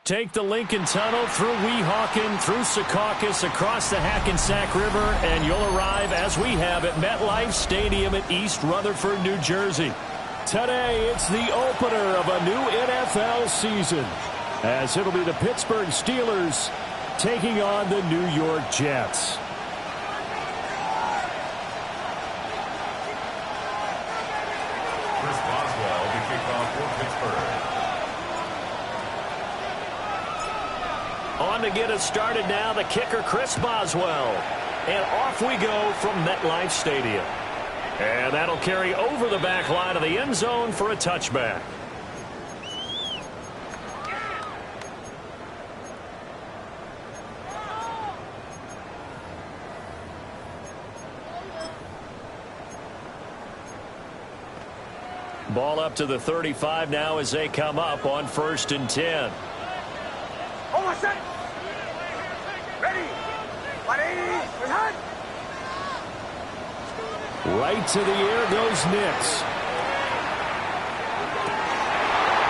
Take the Lincoln Tunnel through Weehawken, through Secaucus, across the Hackensack River, and you'll arrive, as we have, at MetLife Stadium at East Rutherford, New Jersey. Today, it's the opener of a new NFL season, as it'll be the Pittsburgh Steelers taking on the New York Jets. Chris Boswell, the kickoff for Pittsburgh. On to get us started now, the kicker, Chris Boswell. And off we go from MetLife Stadium. And that'll carry over the back line of the end zone for a touchback. Ball up to the 35 now as they come up on 1st and 10. Right to the air goes Nix.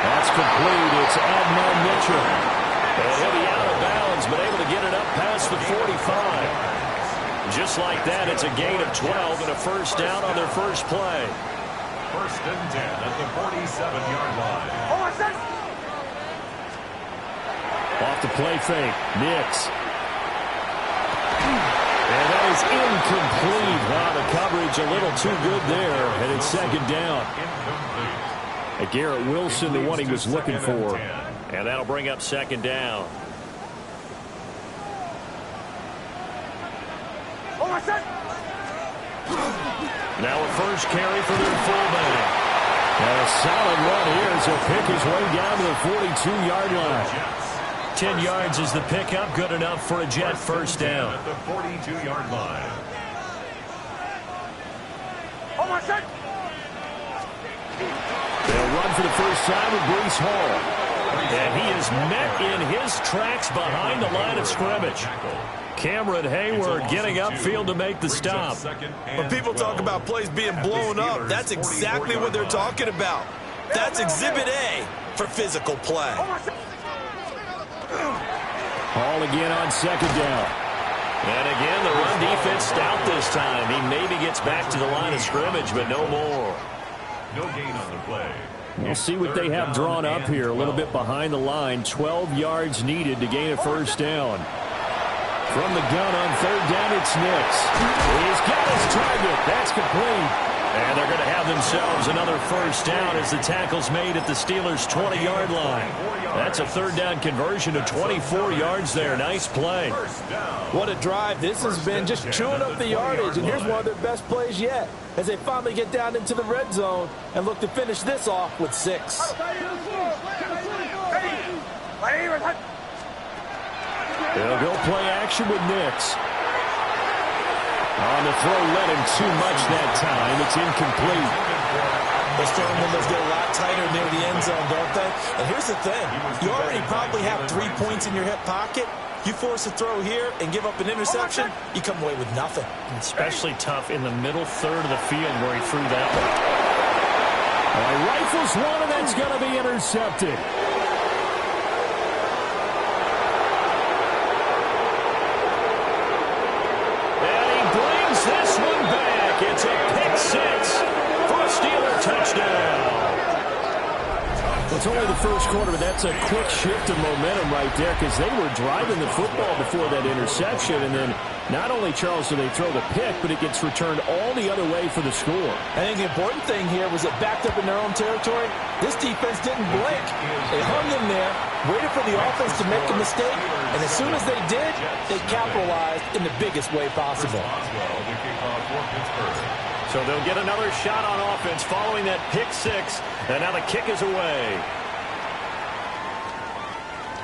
That's complete. It's Adnan Mitchell. And he'll be out of bounds, but able to get it up past the 45. Just like that, it's a gain of 12 and a first down on their first play. 1st and 10 at the 47-yard line. Off the play fake, Nix. And that is incomplete. Wow, the coverage a little too good there, and it's 2nd down. Garrett Wilson, the one he was looking for. And that'll bring up 2nd down. Now a first carry for their fullback. And a solid run here as he'll pick his way down to the 42-yard line. 10 yards is the pickup, good enough for a Jet first down. At the 42-yard line. They'll run for the first time with Breece Hall. And he is met in his tracks behind the line of scrimmage. Cameron Hayward getting upfield to make the stop. When people talk about plays being blown up, that's exactly what they're talking about. That's Exhibit A for physical play. Hall again on 2nd down. And again, the run defense stout this time. He maybe gets back to the line of scrimmage, but no more. No gain on the play. We'll see what they have drawn up here. A little bit behind the line. 12 yards needed to gain a first down. From the gun on 3rd down, it's Nix. He's got his target. That's complete. And they're going to have themselves another first down as the tackle's made at the Steelers' 20-yard line. That's a 3rd down conversion of 24 yards there. Nice play. What a drive. This has been just chewing up the yardage, and here's one of their best plays yet as they finally get down into the red zone and look to finish this off with 6. They'll go play action with Nix. On the throw, led him too much that time. It's incomplete. Those throwing windows get a lot tighter near the end zone, don't they? And here's the thing. You already probably have 3 points in your hip pocket. You force a throw here and give up an interception, you come away with nothing. Especially tough in the middle third of the field where he threw that one. Rifles one, and that's going to be intercepted. This one back. It's a pick 6 for a Steeler touchdown. it's only the first quarter, but that's a quick shift of momentum right there because they were driving the football before that interception. And then not only, Charles, do they throw the pick, but it gets returned all the other way for the score. I think the important thing here was it backed up in their own territory. This defense didn't blink. They hung in there, waited for the offense to make a mistake, and as soon as they did, they capitalized in the biggest way possible. So they'll get another shot on offense following that pick six, and now the kick is away.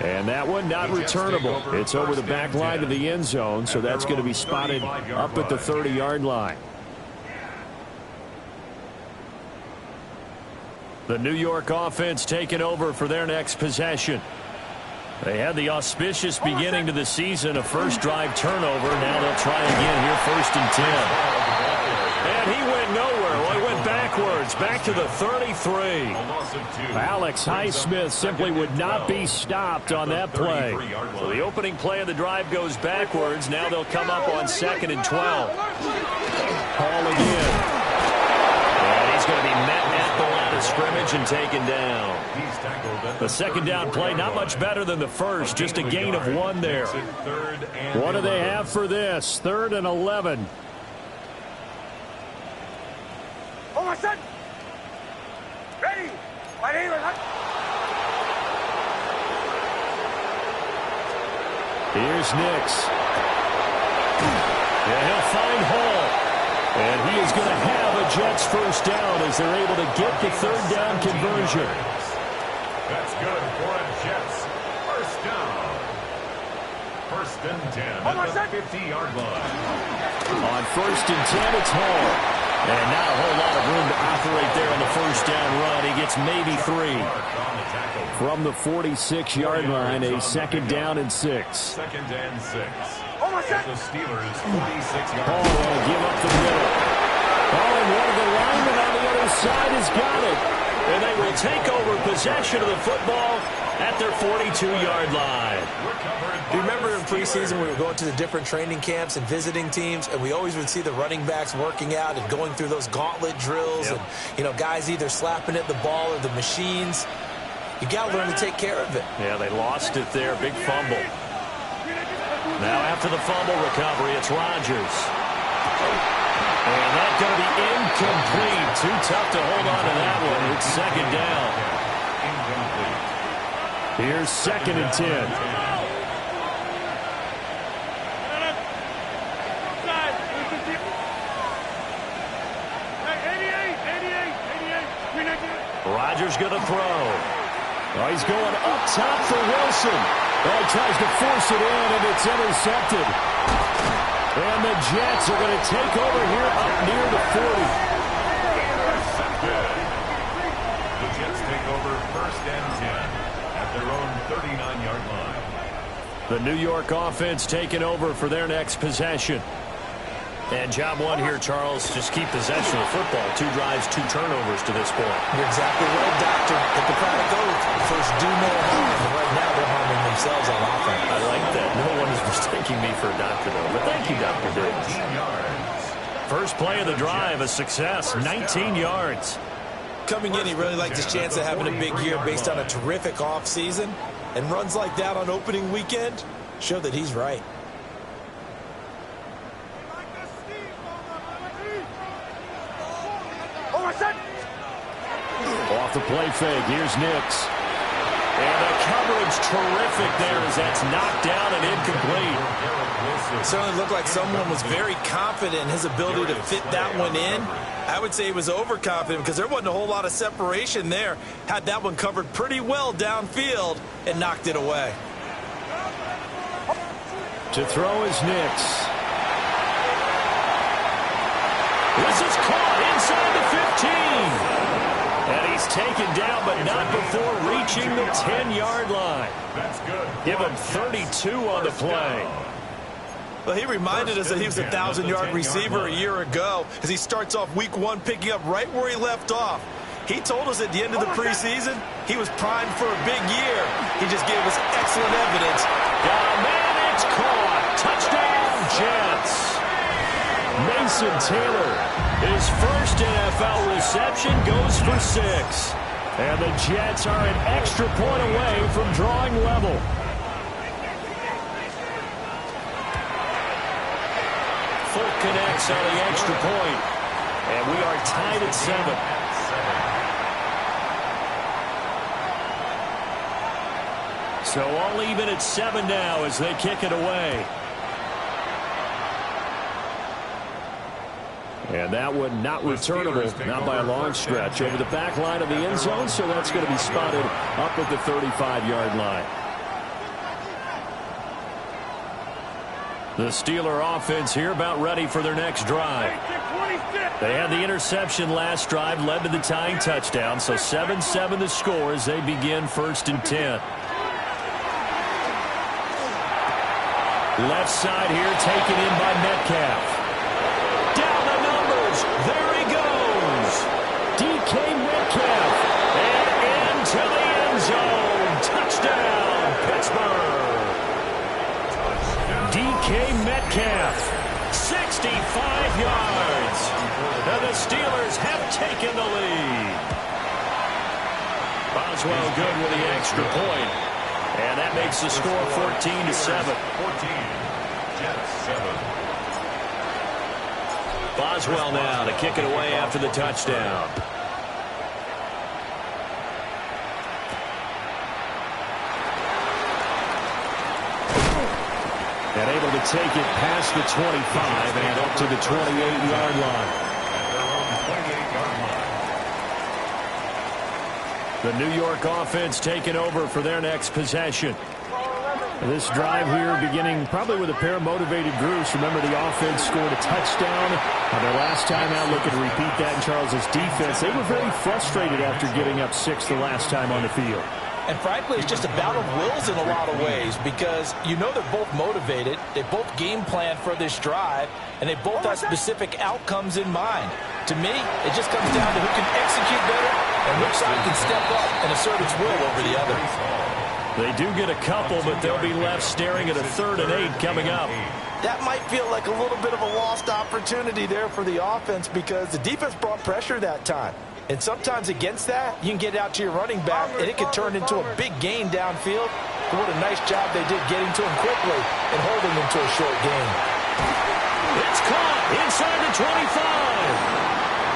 And that one not returnable. It's over the back line of the end zone, so that's going to be spotted up at the 30-yard line. The New York offense taking over for their next possession. They had the auspicious beginning to the season, a first drive turnover. Now they'll try again here, 1st and 10. And he went nowhere. Well, he went backwards, back to the 33. Alex Highsmith simply would not be stopped on that play. So the opening play of the drive goes backwards. Now they'll come up on 2nd and 12. Hall again. And he's going to be met at the line of scrimmage and taken down. The second down play, not much better than the first, just a gain of 1 there. What do they have for this? 3rd and 11. Ready. Here's Nix. And he'll find Hall. And he is going to have a Jets first down as they're able to get the 3rd down conversion. That's good for a Jets first down. 1st and 10 at the 50-yard line. On 1st and 10, it's Hall. And not a whole lot of room to operate there on the first down run. He gets maybe 3. From the 46-yard line, a 2nd down and 6. 2nd and 6. At the Steelers' 46-yard line. Hall will give up the middle. Oh, and one of the linemen on the other side has got it. And they will take over possession of the football at their 42-yard line. Do you remember in preseason we were going to the different training camps and visiting teams, and we always would see the running backs working out and going through those gauntlet drills, and, you know, guys either slapping at the ball or the machines. You got to learn to take care of it. Yeah, they lost it there. Big fumble. Now after the fumble recovery, it's Rodgers. And that's going to be incomplete. Too tough to hold on to that one. It's 2nd down. Here's 2nd and 10. Rodgers going to throw. Oh, he's going up top for Wilson. Oh, he tries to force it in, and it's intercepted. And the Jets are going to take over here up near the 40. The Jets take over 1st and 10 at their own 39-yard line. The New York offense taking over for their next possession. And job 1 here, Charles, just keep possession of the football. 2 drives, 2 turnovers to this point. You're exactly right, Doctor. Hippocratic oath. First, do no harm. And right now, they're harming themselves on offense. I like that. No one is mistaking me for a doctor, though. But thank you, Dr. Davis. First play of the drive, a success, 19 yards. Coming in, he really liked his chance of having a big year based on a terrific offseason. And runs like that on opening weekend show that he's right. Off the play fake, here's Nix. And the coverage terrific there as that's knocked down and incomplete. It certainly looked like someone was very confident in his ability to fit that one in. I would say he was overconfident because there wasn't a whole lot of separation there. Had that one covered pretty well downfield and knocked it away. To throw is Nix. This is caught inside the 15. And he's taken down, but not before reaching the 10-yard line. That's good. Give him 32 on the play. Well, he reminded us that he was a 1,000-yard receiver a year ago as he starts off week 1 picking up right where he left off. He told us at the end of the preseason he was primed for a big year. He just gave us excellent evidence. Got a man, it's caught. Touchdown, Jets. Mason Taylor, his first NFL reception, goes for 6. And the Jets are an extra point away from drawing level. Fulk connects on the extra point. And we are tied at 7. So all even at 7 now as they kick it away. And that one not returnable, not by a long stretch, over the back line of the end zone, so that's going to be spotted up at the 35-yard line. The Steeler offense here about ready for their next drive. They had the interception last drive, led to the tying touchdown, so 7-7 the score as they begin 1st and 10. Left side here taken in by Metcalf. Down the numbers. There he goes. DK Metcalf. And into the end zone. Touchdown, Pittsburgh. DK Metcalf. 65 yards. And the Steelers have taken the lead. Boswell good with the extra point. And that makes the score 14-7. 14. Jets 7. Boswell now to kick it away after the touchdown. And able to take it past the 25 and up to the 28-yard line. The New York offense taking over for their next possession. This drive here beginning probably with a pair of motivated groups. Remember, the offense scored a touchdown. Their last time out, looking to repeat that in Charles's defense. They were very frustrated after giving up 6 the last time on the field. And frankly, it's just a battle of wills in a lot of ways because you know they're both motivated. They both game plan for this drive, and they both have specific outcomes in mind. To me, it just comes down to who can execute better and which side can step up and assert its will over the other. They do get a couple, but they'll be left staring at a 3rd and 8 coming up. That might feel like a little bit of a lost opportunity there for the offense because the defense brought pressure that time. And sometimes against that, you can get out to your running back, and it can turn into a big gain downfield. But what a nice job they did getting to him quickly and holding him to a short gain. It's caught inside the 25.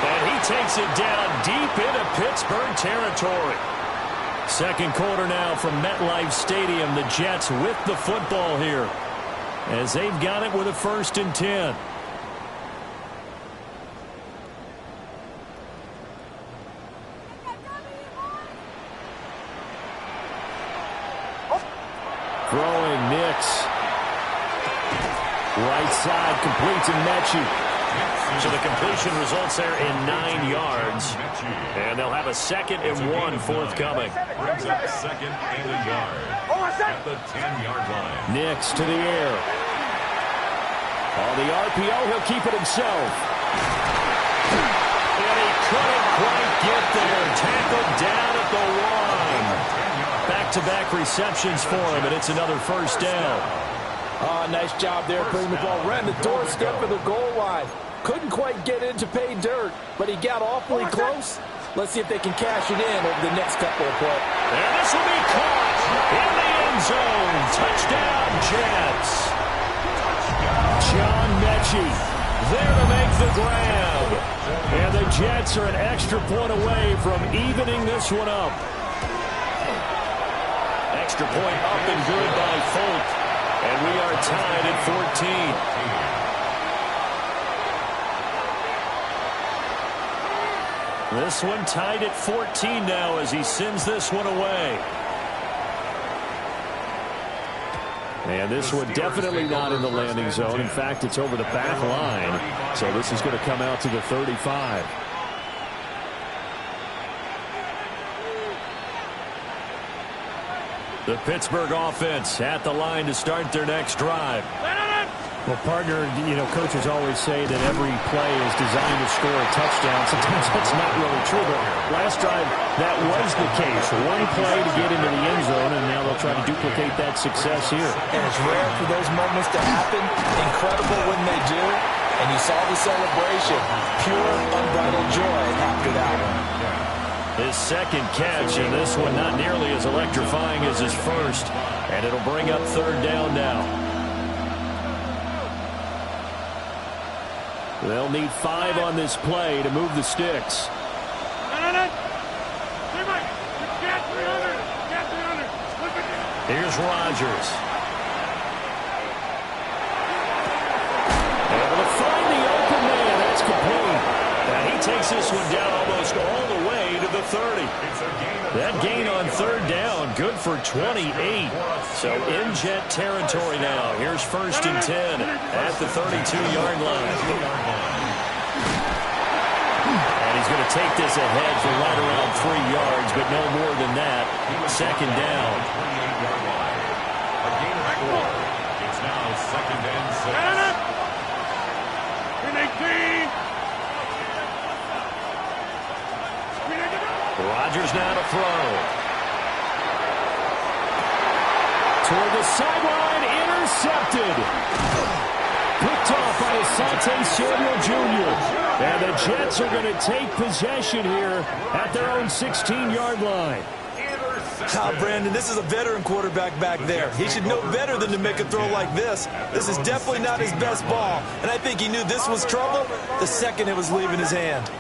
And he takes it down deep into Pittsburgh territory. Second quarter now from MetLife Stadium. The Jets with the football here as they've got it with a 1st and 10. Throwing Nix. Right side complete to Mechie. So the completion results there in 9 yards. And they'll have a 2nd and 1 forthcoming. Brings up 2nd and a yard at the 10-yard line. Nix to the air. On the RPO, he'll keep it himself. And he couldn't quite get there. Tackled down at the 1. Back-to-back receptions for him, and it's another 1st down. Oh, nice job there putting the ball right on the doorstep of the goal line. Couldn't quite get in to pay dirt, but he got awfully close. Let's see if they can cash it in over the next couple of plays. And this will be caught in the end zone. Touchdown, Jets. John Mechie there to make the grab. And the Jets are an extra point away from evening this one up. Extra point up and good by Fulk. And we are tied at 14. This one tied at 14 now as he sends this one away. And this one definitely not in the landing zone. In fact, it's over the back line. So this is going to come out to the 35. The Pittsburgh offense at the line to start their next drive. Well, partner, you know, coaches always say that every play is designed to score a touchdown. Sometimes that's not really true, but last drive, that was the case. One play to get into the end zone, and now they'll try to duplicate that success here. And it's rare for those moments to happen. Incredible when they do. And you saw the celebration. Pure, unbridled joy after that one. His second catch, and this one not nearly as electrifying as his first. And it'll bring up third down now. They'll need 5 on this play to move the sticks. Here's Rodgers. Able to find the open man. That's complete. And he takes this one down almost all the way to the 30. That gain on third down, good for 28. So in Jet territory now. Here's 1st and 10 at the 32-yard line. And he's going to take this ahead for right around 3 yards, but no more than that. 2nd down. A gain of 4. It's now 2nd and 6. Rodgers now to throw. Toward the sideline, intercepted. Picked off by Asante Samuel Jr. And the Jets are going to take possession here at their own 16-yard line. Brandon, this is a veteran quarterback back there. He should know better than to make a throw like this. This is definitely not his best ball, and I think he knew this was trouble the second it was leaving his hand.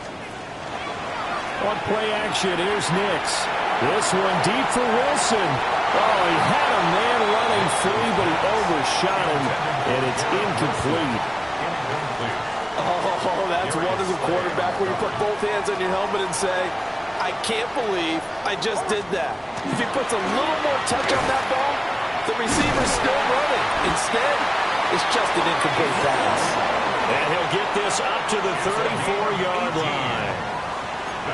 On play action, here's Nix. This one deep for Wilson. Oh, he had a man running free, but he overshot him, and it's incomplete. Oh, that's one as a quarterback where you put both hands on your helmet and say, I can't believe I just did that. If he puts a little more touch on that ball, the receiver's still running. Instead, it's just an incomplete pass. And he'll get this up to the 34-yard line.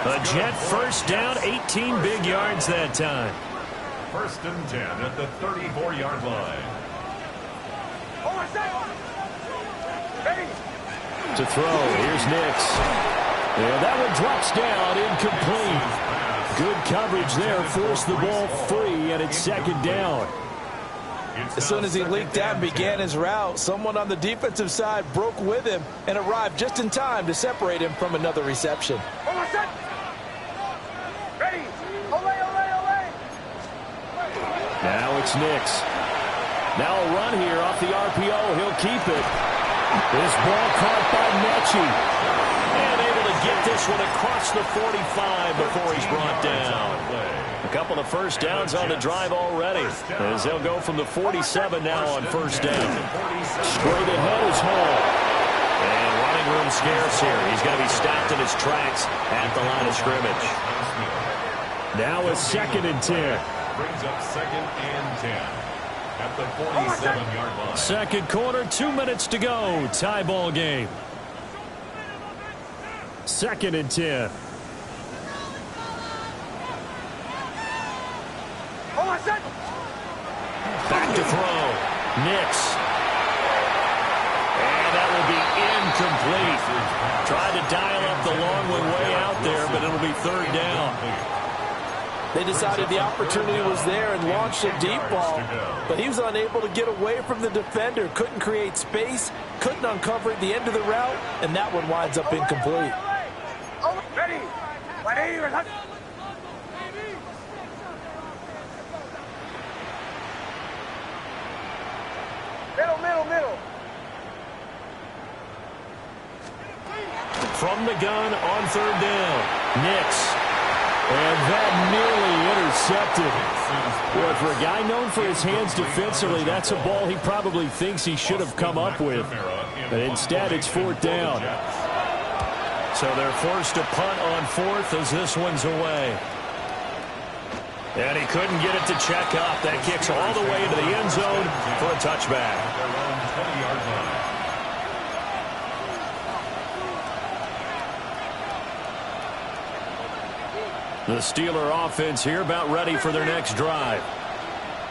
A Jet 1st down, 18 big yards that time. 1st and 10 at the 34-yard line. To throw, here's Nix. And that one drops down, incomplete. Good coverage there, forced the ball free, and it's 2nd down. As soon as he leaked out and began his route, someone on the defensive side broke with him and arrived just in time to separate him from another reception. Now it's Nix. Now a run here off the RPO. He'll keep it. This ball caught by Mechie. And able to get this one across the 45 before he's brought down. A couple of 1st downs on the drive already, as they'll go from the 47 now on 1st down. Straight ahead is Hall. And running room scarce here. He's going to be stopped in his tracks at the line of scrimmage. Now a 2nd and 10. Brings up 2nd and 10 at the 47-yard line. 2nd quarter, 2 minutes to go. Tie ball game. 2nd and 10. Back to throw. Nix. And that will be incomplete. Tried to dial up the long one way out there, but it'll be 3rd down. They decided the opportunity was there and launched a deep ball, but he was unable to get away from the defender, couldn't create space, couldn't uncover the end of the route, and that one winds up incomplete. Middle. From the gun on 3rd down, Nix. And that nearly intercepted. Boy, for a guy known for his hands defensively, that's a ball he probably thinks he should have come up with. But instead, it's 4th down. So they're forced to punt on 4th as this one's away. And he couldn't get it to check up. That kicks all the way into the end zone for a touchback. The Steeler offense here about ready for their next drive.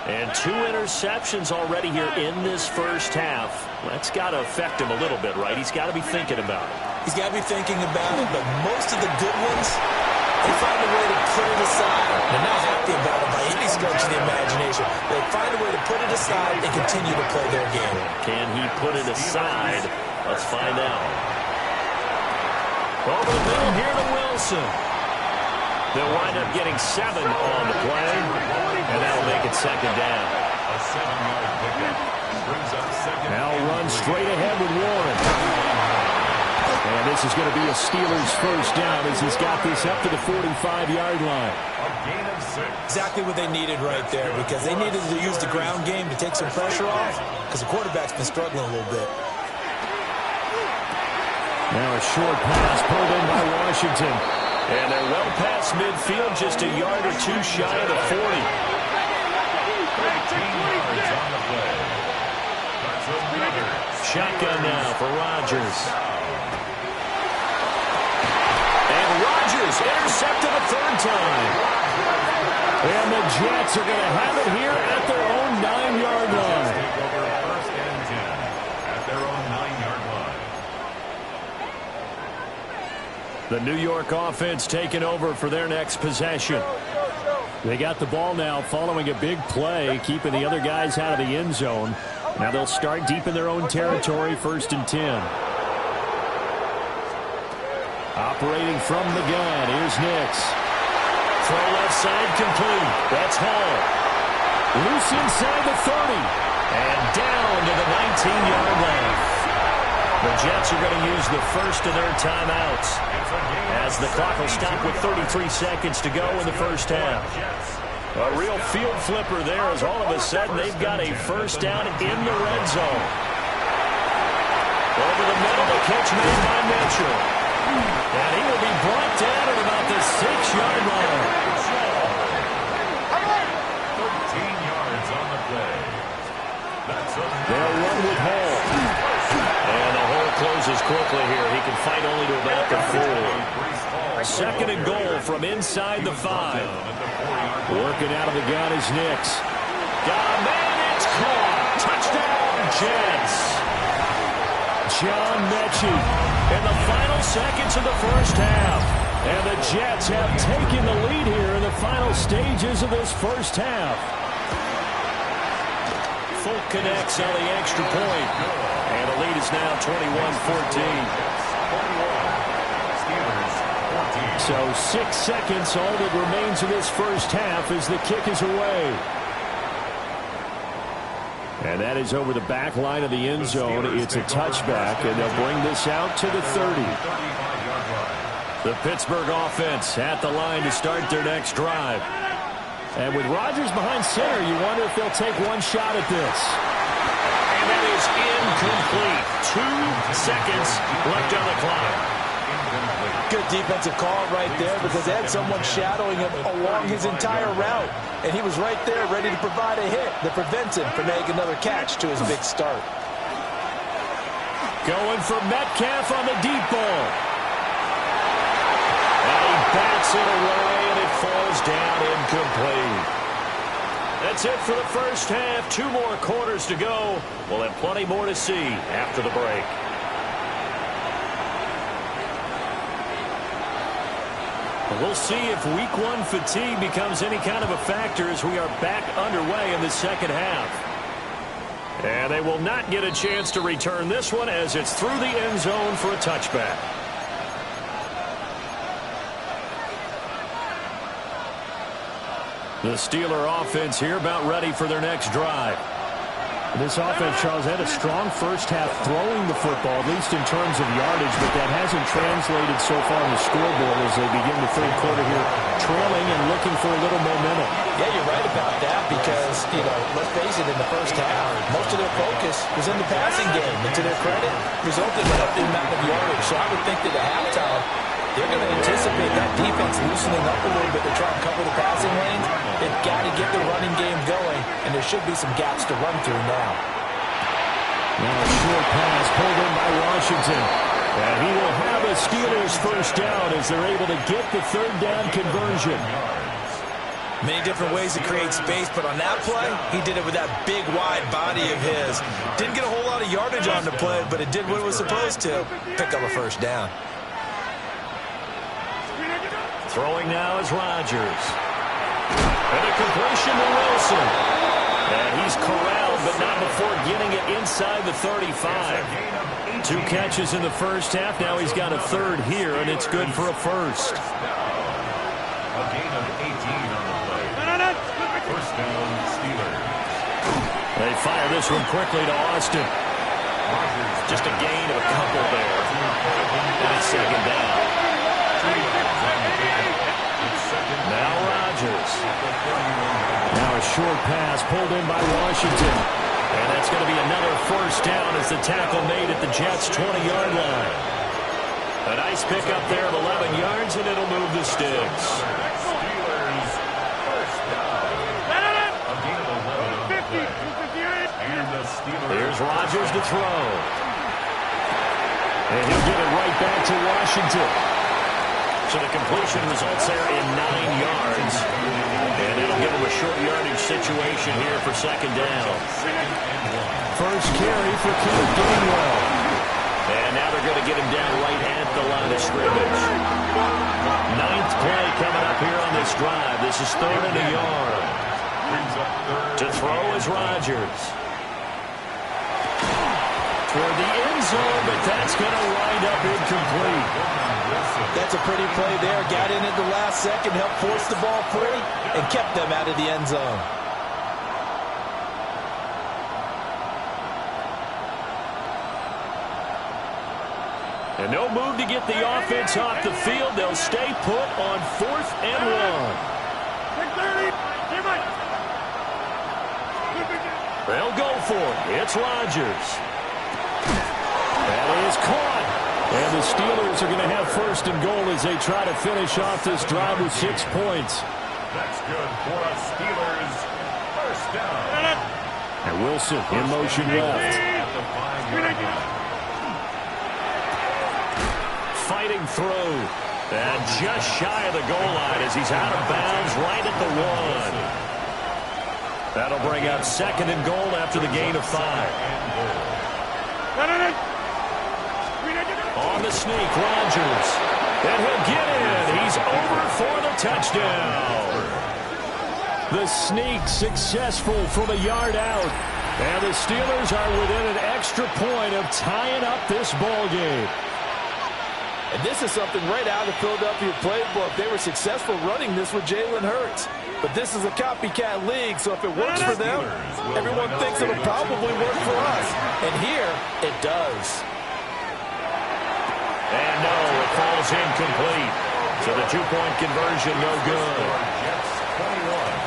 And 2 interceptions already here in this 1st half. That's got to affect him a little bit, right? He's got to be thinking about it. He's got to be thinking about it, but most of the good ones, they find a way to put it aside. They're not happy about it by any stretch of the imagination. They find a way to put it aside and continue to play their game. Can he put it aside? Let's find out. Over the middle here to Wilson. They'll wind up getting 7 on the play, and that'll make it second down. A 7-yard pickup brings up second. Now run straight ahead with Warren. And this is going to be a Steelers first down as he's got this up to the 45-yard line. A gain of 6. Exactly what they needed right there, because they needed to use the ground game to take some pressure off, because the quarterback's been struggling a little bit. Now a short pass pulled in by Washington. And they're well past midfield, just a yard or two shy of the 40. 13 yards on the play. That's another. Shotgun now for Rodgers. And Rodgers intercepted a third time. And the Jets are going to have it here at their own 9-yard line. Take over first and 10 at their own 9-yard line. The New York offense taking over for their next possession. They got the ball now following a big play, keeping the other guys out of the end zone. Now they'll start deep in their own territory, first and 10. Operating from the gun, here's Nix. Throw left side complete. That's Hall. Loose inside the 30. And down to the 19-yard line. The Jets are going to use the first of their timeouts as the clock will stop with 33 seconds to go in the first half. A real field flipper there as all of a sudden they've got a first down in the red zone. Over the middle, the catch made by Mitchell. And he will be brought down at about the 6-yard line. 13 yards on the play. That's They'll run with Hall. And the hole closes quickly here. He can fight only to about the 4. Second and goal from inside the 5. Working out of the gun is Nix. Got a man, it's caught. Touchdown, Jets. John Mechie in the final seconds of the first half. And the Jets have taken the lead here in the final stages of this first half. Folk connects on the extra point. And the lead is now 21-14. So 6 seconds, all that remains of this first half as the kick is away. And that is over the back line of the end zone. It's a touchback, and they'll bring this out to the 30. The Pittsburgh offense at the line to start their next drive. And with Rodgers behind center, you wonder if they'll take one shot at this. And that is incomplete. 2 seconds left on the clock. Good defensive call right there because they had someone shadowing him along his entire route. And he was right there ready to provide a hit that prevents him from making another catch to his big start. Going for Metcalf on the deep ball. And he bats it away, and it falls down incomplete. That's it for the first half. 2 more quarters to go. We'll have plenty more to see after the break. We'll see if week 1 fatigue becomes any kind of a factor as we are back underway in the second half. And they will not get a chance to return this one as it's through the end zone for a touchback. The Steeler offense here about ready for their next drive. This offense, Charles, had a strong first half throwing the football, at least in terms of yardage, but that hasn't translated so far on the scoreboard as they begin the third quarter here, trailing and looking for a little momentum. Yeah, you're right about that because, let's face it, in the first half, most of their focus was in the passing game. And to their credit, resulted in the amount of yardage. So I would think that at halftime, they're going to anticipate that defense loosening up a little bit to try and cover the passing lanes. They've got to get the running game going, and there should be some gaps to run through now. Now a short pass pulled in by Washington. And he will have a Steelers first down as they're able to get the third down conversion. Many different ways to create space, but on that play, he did it with that big, wide body of his. Didn't get a whole lot of yardage on the play, but it did what it was supposed to. Pick up a first down. Throwing now is Rodgers. And a completion to Wilson. And he's corralled, but not before getting it inside the 35. 2 catches in the first half. Now he's got a third here, and it's good for a first. They fire this one quickly to Austin. Just a gain of a couple there. And it's second down. Now Rodgers. Now a short pass pulled in by Washington. And that's going to be another first down as the tackle made at the Jets' 20-yard line. A nice pickup there of 11 yards, and it'll move the sticks. Steelers first down. A gain of 11 on the play. And the Steelers. Here's Rodgers to throw. And he'll get it right back to Washington. So the completion results there in 9 yards. And it'll give him a short yardage situation here for second down. First carry for Kenneth Gainwell. And now they're going to get him down right at the line of scrimmage. 9th play coming up here on this drive. This is 3rd and a yard. To throw is Rodgers. Toward the end zone, but that's going to wind up incomplete. That's a pretty play there. Got in at the last second, helped force the ball free, and kept them out of the end zone. And no move to get the offense off the field. They'll stay put on 4th and 1. They'll go for it. It's Rodgers. That is caught. And the Steelers are going to have 1st and goal as they try to finish off this drive with 6 points. That's good for us Steelers. First down. And Wilson in motion left. At the 5-yard line. Fighting through. And just shy of the goal line as he's out of bounds right at the 1. That'll bring up 2nd and goal after the gain of 5. On the sneak, Rodgers. And he'll get in. He's over for the touchdown. The sneak successful from a yard out. And the Steelers are within an extra point of tying up this ball game. And this is something right out of the Philadelphia playbook. They were successful running this with Jalen Hurts. But this is a copycat league, so if it works for them, everyone thinks it'll probably work for us. And here, it does. And no, it falls incomplete. So the 2-point conversion, no good. Jets 21.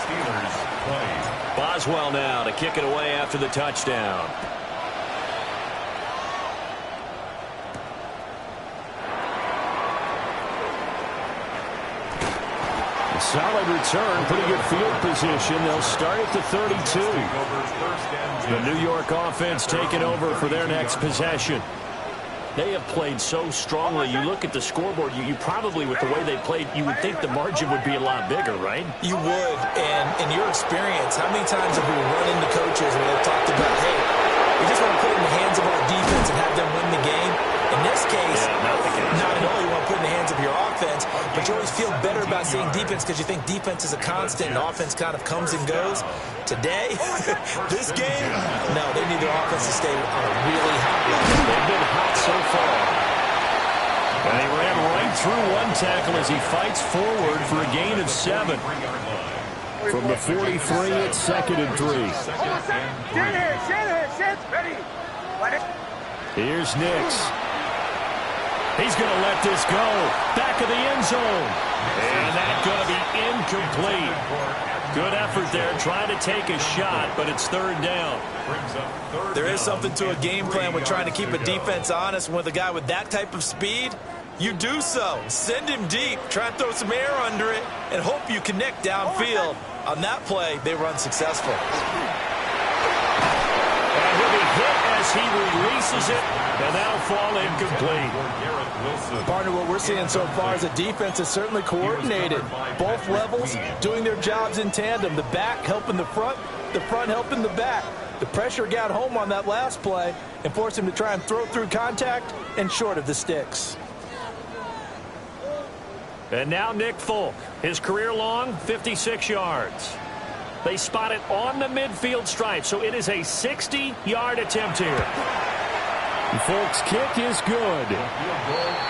Steelers 20. Boswell now to kick it away after the touchdown. A solid return, pretty good field position. They'll start at the 32. The New York offense taking over for their next possession. They have played so strongly. You look at the scoreboard, you probably, with the way they played, you would think the margin would be a lot bigger, right? You would. And in your experience, how many times have we run into coaches where they've talked about, hey, we just want to put it in the hands of our defense and have them win the game? In this case, not at all. You want to put it in the hands of your offense, but you always feel better about seeing defense because you think defense is a constant and offense kind of comes and goes. Today, this game, no, they need their offense to stay on a really hot level. They've been hot so far. And he ran right through one tackle as he fights forward for a gain of 7. From the 43, it's 2nd and 3. Here's Nix. He's going to let this go. Back of the end zone. And that's going to be incomplete. Good effort there, trying to take a shot, but it's 3rd down. There is something to a game plan with trying to keep a defense honest. With a guy with that type of speed, you do so. Send him deep, try and throw some air under it, and hope you connect downfield. On that play, they were unsuccessful. And he'll be hit as he releases it, and that'll fall incomplete. Partner, what we're seeing so far is a defense is certainly coordinated. Both levels doing their jobs in tandem. The back helping the front helping the back. The pressure got home on that last play and forced him to try and throw through contact and short of the sticks. And now Nick Folk, his career-long 56 yards. They spot it on the midfield stripe, so it is a 60-yard attempt here. Folks, kick is good.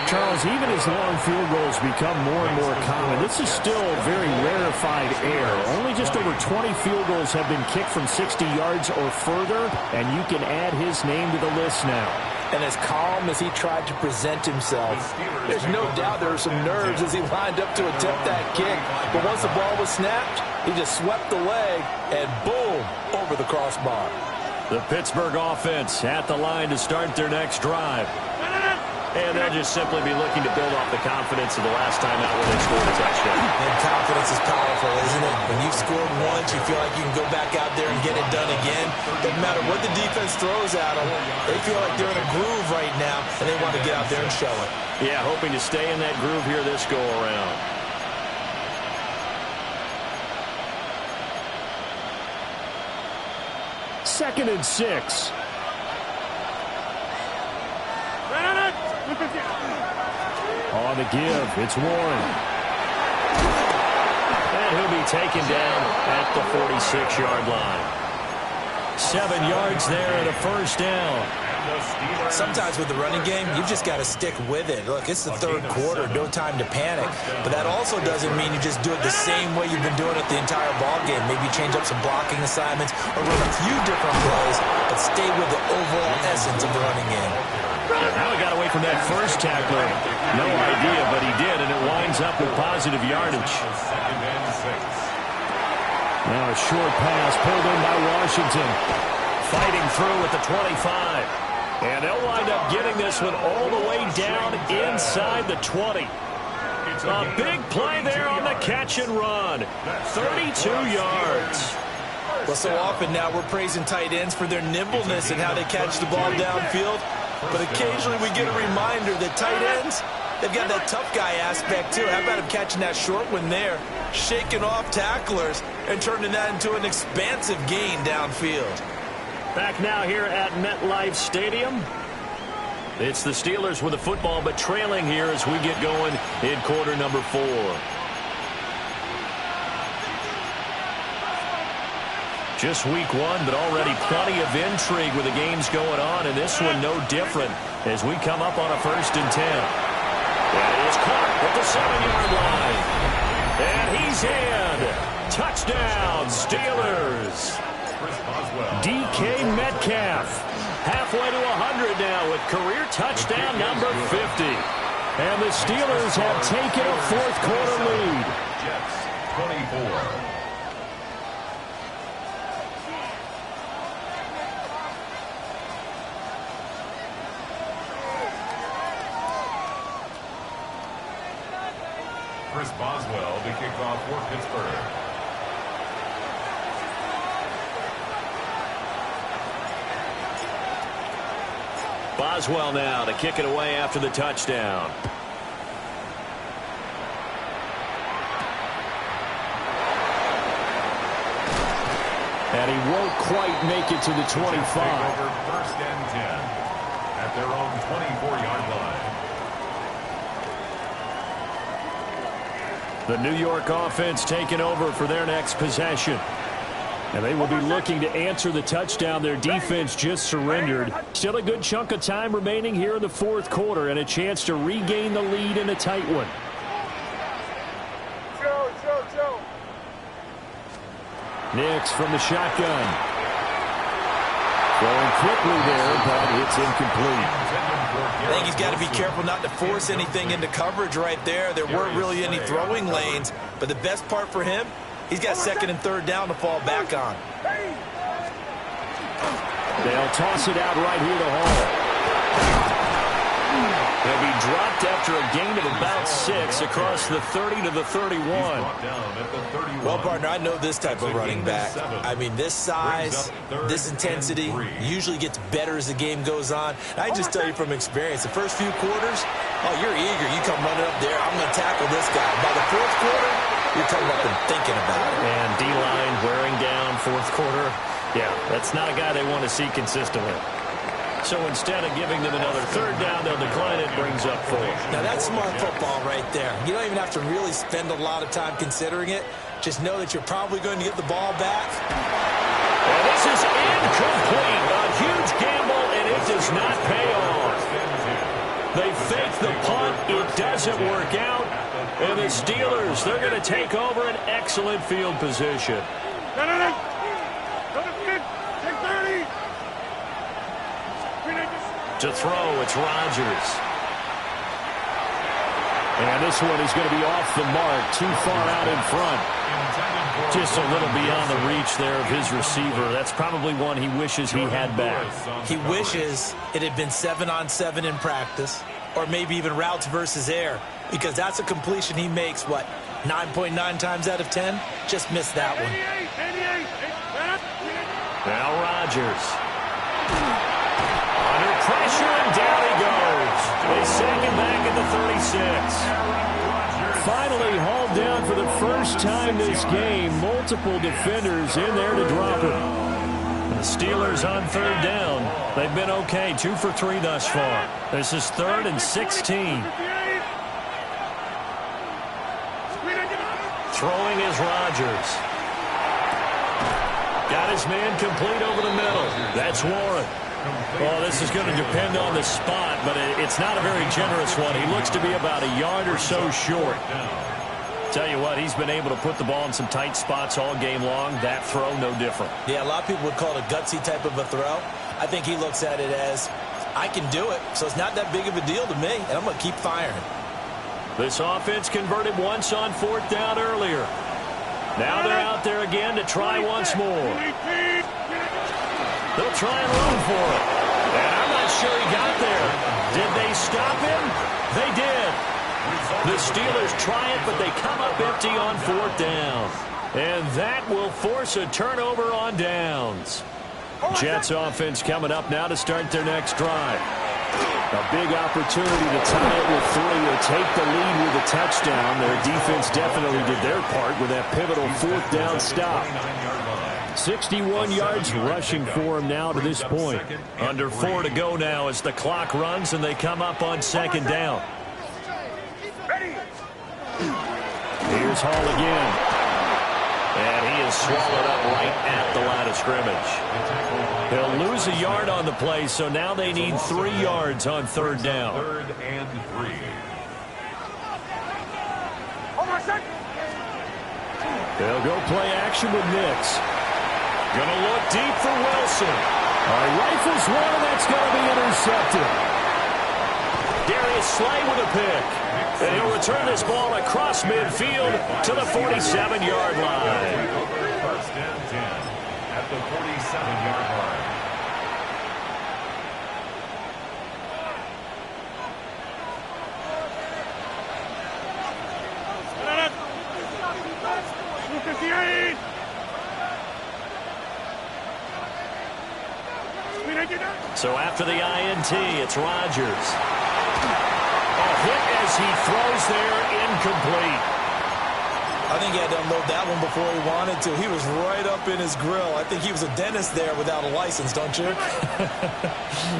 Charles, even as long field goals become more and more common, this is still very rarefied air. Only just over 20 field goals have been kicked from 60 yards or further, and you can add his name to the list now. And as calm as he tried to present himself, there's no doubt there were some nerves as he lined up to attempt that kick. But once the ball was snapped, he just swept the leg and boom, over the crossbar. The Pittsburgh offense at the line to start their next drive. And they'll just simply be looking to build off the confidence of the last time out when they scored a touchdown. And confidence is powerful, isn't it? When you've scored once, you feel like you can go back out there and get it done again. Doesn't matter what the defense throws at them. They feel like they're in a groove right now, and they want to get out there and show it. Yeah, hoping to stay in that groove here this go-around. Second and 6. On the give, it's Warren. And he'll be taken down at the 46-yard line. 7 yards there and a first down. Sometimes with the running game, you've just got to stick with it. Look, it's the third quarter, no time to panic. But that also doesn't mean you just do it the same way you've been doing it the entire ball game. Maybe change up some blocking assignments or run a few different plays, but stay with the overall essence of the running game. How he got away from that first tackler, no idea, but he did, and it winds up with positive yardage. Now a short pass pulled in by Washington. Fighting through at the 25. And they'll wind up getting this one all the way down inside the 20. A big play there on the catch and run. 32 yards. Well, so often now we're praising tight ends for their nimbleness and how they catch the ball downfield. But occasionally we get a reminder that tight ends, they've got that tough guy aspect too. How about him catching that short one there, shaking off tacklers, and turning that into an expansive gain downfield. Back now here at MetLife Stadium. It's the Steelers with the football, but trailing here as we get going in quarter number 4. Just week 1, but already plenty of intrigue with the games going on, and this one no different as we come up on a 1st and 10. And it's caught at the 7-yard line. And he's in. Touchdown, Steelers. DK Metcalf halfway to 100 now with career touchdown number 50. And the Steelers have taken a 4th quarter lead. Jets 24. Chris Boswell to kick off for Pittsburgh. Boswell now to kick it away after the touchdown. And he won't quite make it to the 25. Over 1st and 10 at their own 24-yard line. The New York offense taking over for their next possession. And they will be looking to answer the touchdown their defense just surrendered. Still a good chunk of time remaining here in the 4th quarter and a chance to regain the lead in a tight one. Nix from the shotgun. Throwing quickly there, but it's incomplete. I think he's got to be careful not to force anything into coverage right there. There weren't really any throwing lanes, but the best part for him, he's got 2nd and 3rd down to fall back on. They'll toss it out right here to Hall. He'll be dropped after a gain of about 6 across the 30 to the 31. Well, partner, I know this type of running back. I mean, this size, this intensity usually gets better as the game goes on. I just tell you from experience, the first few quarters, oh, you're eager. You come running up there, I'm going to tackle this guy. By the 4th quarter, you're coming up and thinking about it. And D-line wearing down 4th quarter. Yeah, that's not a guy they want to see consistently. So instead of giving them another 3rd down, they'll decline it, brings up 4. Now that's smart football right there. You don't even have to really spend a lot of time considering it. Just know that you're probably going to get the ball back. And this is incomplete. A huge gamble, and It does not pay off. They fake the punt. It doesn't work out. And the Steelers, they're going to take over an excellent field position. To throw, it's Rodgers. And this one is going to be off the mark, too far out in front. Just a little beyond the reach there of his receiver. That's probably one he wishes he had back. He wishes it had been 7-on-7 in practice, or maybe even routes versus air, because that's a completion he makes, what, 9.9 times out of 10? Just missed that one. Now Rodgers. Under pressure, and down he goes. They sack him back at the 36. Finally hauled down for the first time this game. Multiple defenders in there to drop him. The Steelers on third down. They've been okay, 2 for 3 thus far. This is 3rd and 16. Throwing is Rodgers. Got his man complete over the middle. That's Warren. Well, this is going to depend on the spot, but it's not a very generous one. He looks to be about a yard or so short. Tell you what, he's been able to put the ball in some tight spots all game long. That throw, no different. Yeah, a lot of people would call it a gutsy type of a throw. I think he looks at it as, I can do it, so it's not that big of a deal to me, and I'm going to keep firing. This offense converted once on 4th down earlier. Now they're out there again to try once more. They'll try and run for it. And I'm not sure he got there. Did they stop him? They did. The Steelers try it, but they come up empty on 4th down. And that will force a turnover on downs. Jets offense coming up now to start their next drive. A big opportunity to tie it with 3 or take the lead with a touchdown. Their defense definitely did their part with that pivotal 4th down stop. 61 yards rushing for him now to this point. Under 4 to go now as the clock runs and they come up on 2nd down. Here's Hall again. And he is swallowed up right at the line of scrimmage. They'll lose a yard on the play, so now they need 3 yards on 3rd down. 3rd and 3. They'll go play action with Nix. Gonna look deep for Wilson. Rifles one, and that's going to be intercepted. Darius Slay with a pick. And he'll return this ball across midfield to the 47-yard line. 1st and 10 at the 47-yard line. So after the INT, it's Rodgers. A hit as he throws there, incomplete. I think he had to unload that one before he wanted to. He was right up in his grill. I think he was a dentist there without a license, don't you?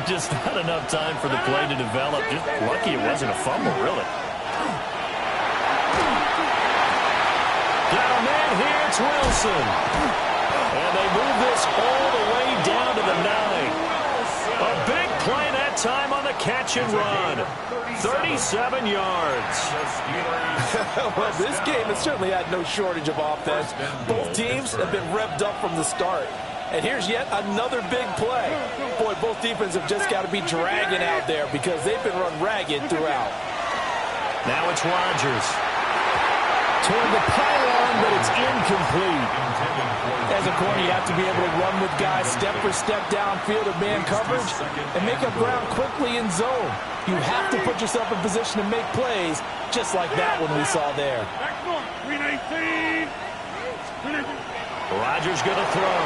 Just not enough time for the play to develop. Just lucky it wasn't a fumble, really. Got a man here, it's Wilson. And they move this all the way down to the 9. A big play that time on the catch and run. 37 yards. Well, this game has certainly had no shortage of offense. Both teams have been revved up from the start. And here's yet another big play. Boy, both defenses have just got to be dragging out there because they've been run ragged throughout. Now it's Rodgers. Toward the pylon, but it's incomplete. As a corner, you have to be able to run with guys step for step downfield of man coverage and make up ground quickly in zone. You have to put yourself in position to make plays, just like that one we saw there. Rodgers going to throw.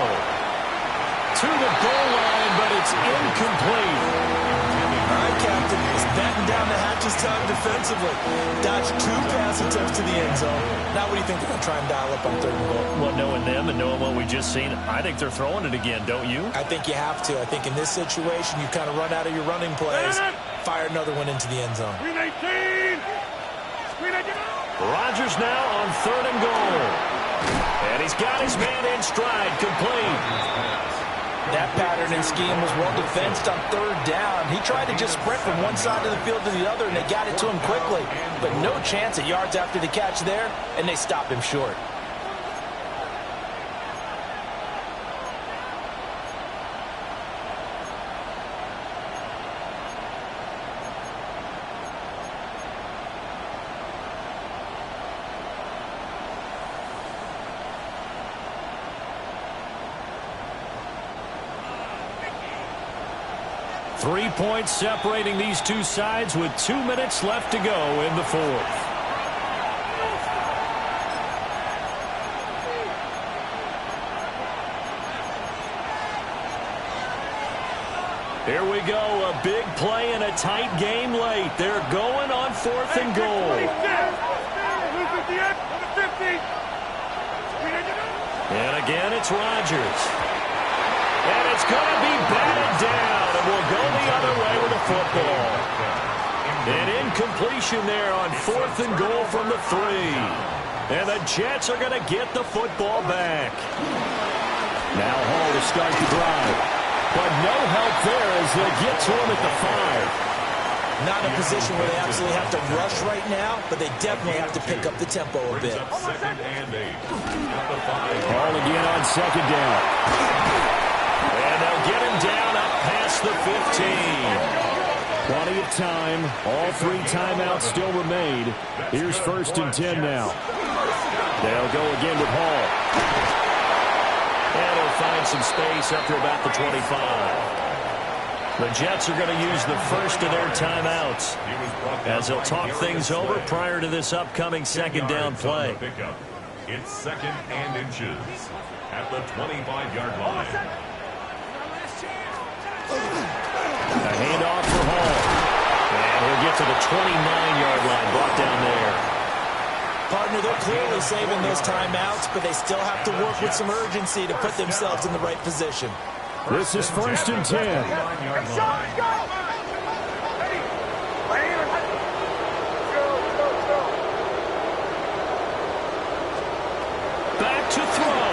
To the goal line, but it's incomplete. All right, Captain. It's batten down the hatches time defensively. Dodged 2 pass attempts to the end zone. Now what do you think they're going to try and dial up on 3rd and goal? Well, knowing them and knowing what we just seen, I think they're throwing it again, don't you? I think you have to. I think in this situation, you kind of run out of your running plays, fire another one into the end zone. Rodgers now on 3rd and goal. And he's got his man in stride, complete. That pattern and scheme was well defensed on third down. He tried to just sprint from one side of the field to the other, and they got it to him quickly. But no chance at yards after the catch there, and they stopped him short. Three points separating these two sides with 2 minutes left to go in the fourth. Here we go, a big play and a tight game late. They're going on 4th and goal. And again, it's Rodgers. And it's going to be batted down, and we'll go the other way with the football. An incompletion there on 4th and goal from the 3. And the Jets are going to get the football back. Now Hall to start the drive. But no help there as they get to him at the 5. Not in a position where they absolutely have to rush right now, but they definitely have to pick up the tempo a bit. Second and 8 at the 5. Hall again on 2nd down. And they'll get him down up past the 15. Plenty of time. All 3 timeouts still remain. Here's 1st and 10 now. They'll go again with Hall. And he'll find some space up to about the 25. The Jets are going to use the first of their timeouts as they'll talk things over prior to this upcoming 2nd down play. It's 2nd and inches at the 25-yard line. A handoff for Hall. And he'll get to the 29-yard line, brought down there. Partner, they're clearly saving those timeouts, but they still have to work with some urgency to put themselves in the right position. This is 1st and 10. Back to throw.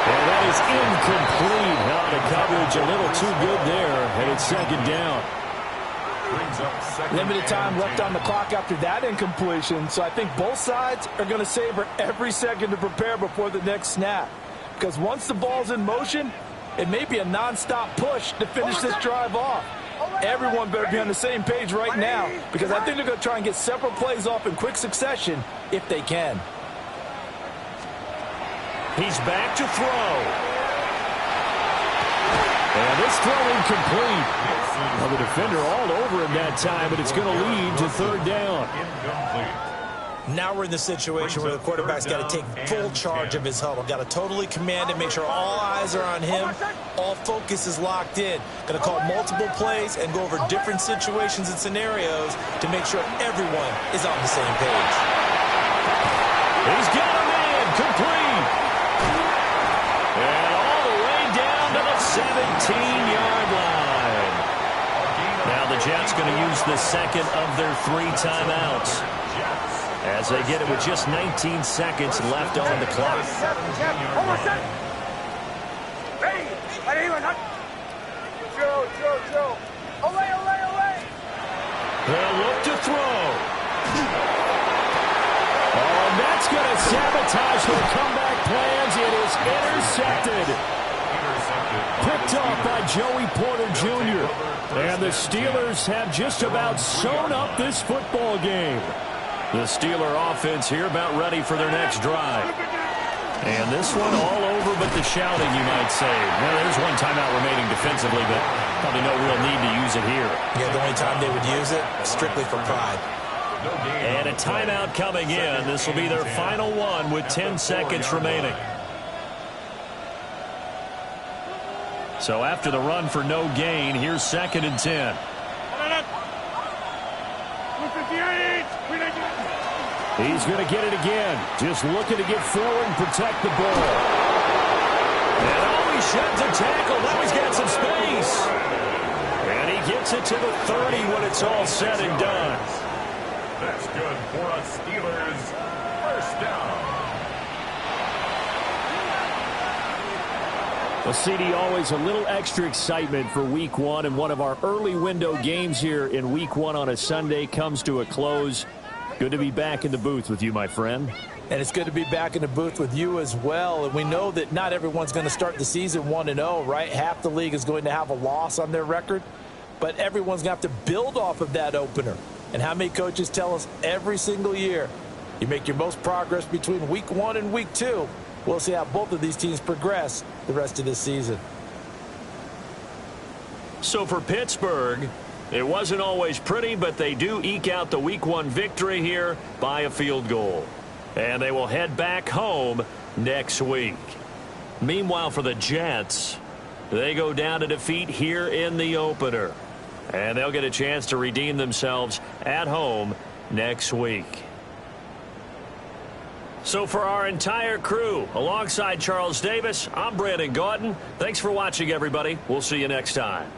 And that is incomplete. Out of coverage, a little too good there, and it's 2nd down. Limited time left on the clock after that incompletion, so I think both sides are going to savor every second to prepare before the next snap. Because once the ball's in motion, it may be a non-stop push to finish this drive off. Everyone better be on the same page right now, because I think they're going to try and get several plays off in quick succession if they can. He's back to throw. And this throw incomplete. Well, the defender all over him that time, but it's going to lead to 3rd down. Now we're in the situation where the quarterback's got to take full charge of his huddle. Got to totally command it, make sure all eyes are on him. All focus is locked in. Going to call multiple plays and go over different situations and scenarios to make sure everyone is on the same page. He's got him in, complete. And all the way down to the 17-yard line. Now the Jets going to use the second of their 3 timeouts as they get it with just 19 seconds left on the clock. They'll look to throw. Oh, and that's going to sabotage their comeback plans. It is intercepted. Picked off by Joey Porter Jr. And the Steelers have just about sewn up this football game. The Steeler offense here about ready for their next drive. And this one all over but the shouting, you might say. Well, there's one timeout remaining defensively, but probably no real need to use it here. Yeah, the only time they would use it, strictly for pride. And a timeout coming in. This will be their final one with 10 seconds remaining. So after the run for no gain, here's 2nd and 10. He's going to get it again. Just looking to get forward and protect the ball. And oh, he sheds a tackle. Now he's got some space. And he gets it to the 30 when it's all said and done. That's good for a Steelers first down. Well, CD, always a little extra excitement for Week 1, and one of our early window games here in Week 1 on a Sunday comes to a close. Good to be back in the booth with you, my friend. And it's good to be back in the booth with you as well. And we know that not everyone's going to start the season 1-0, right? Half the league is going to have a loss on their record. But everyone's going to have to build off of that opener. And how many coaches tell us every single year, you make your most progress between Week 1 and Week 2. We'll see how both of these teams progress the rest of this season. So for Pittsburgh, it wasn't always pretty, but they do eke out the Week 1 victory here by a field goal. And they will head back home next week. Meanwhile, for the Jets, they go down to defeat here in the opener. And they'll get a chance to redeem themselves at home next week. So for our entire crew, alongside Charles Davis, I'm Brandon Gaudin. Thanks for watching, everybody. We'll see you next time.